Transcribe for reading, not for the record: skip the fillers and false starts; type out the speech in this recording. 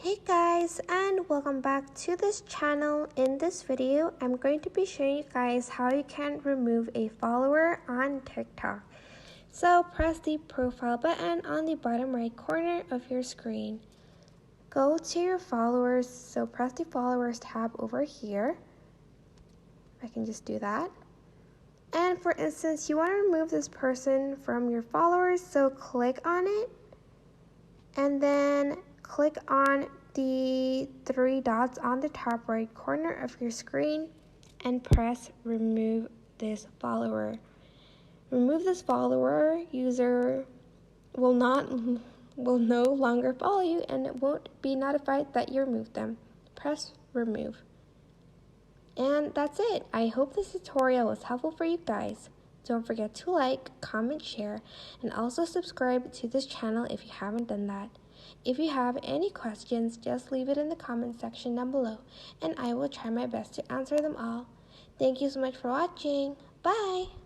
Hey guys, and welcome back to this channel. In this video, I'm going to be showing you guys how you can remove a follower on TikTok. So press the profile button on the bottom right corner of your screen. Go to your followers, so press the followers tab over here. I can just do that. And for instance, you want to remove this person from your followers, so click on it and then click on the three dots on the top right corner of your screen and press remove this follower. Remove this follower, user will no longer follow you and it won't be notified that you removed them. Press remove. And that's it. I hope this tutorial was helpful for you guys. Don't forget to like, comment, share, and also subscribe to this channel if you haven't done that. If you have any questions, just leave it in the comment section down below, and I will try my best to answer them all. Thank you so much for watching. Bye!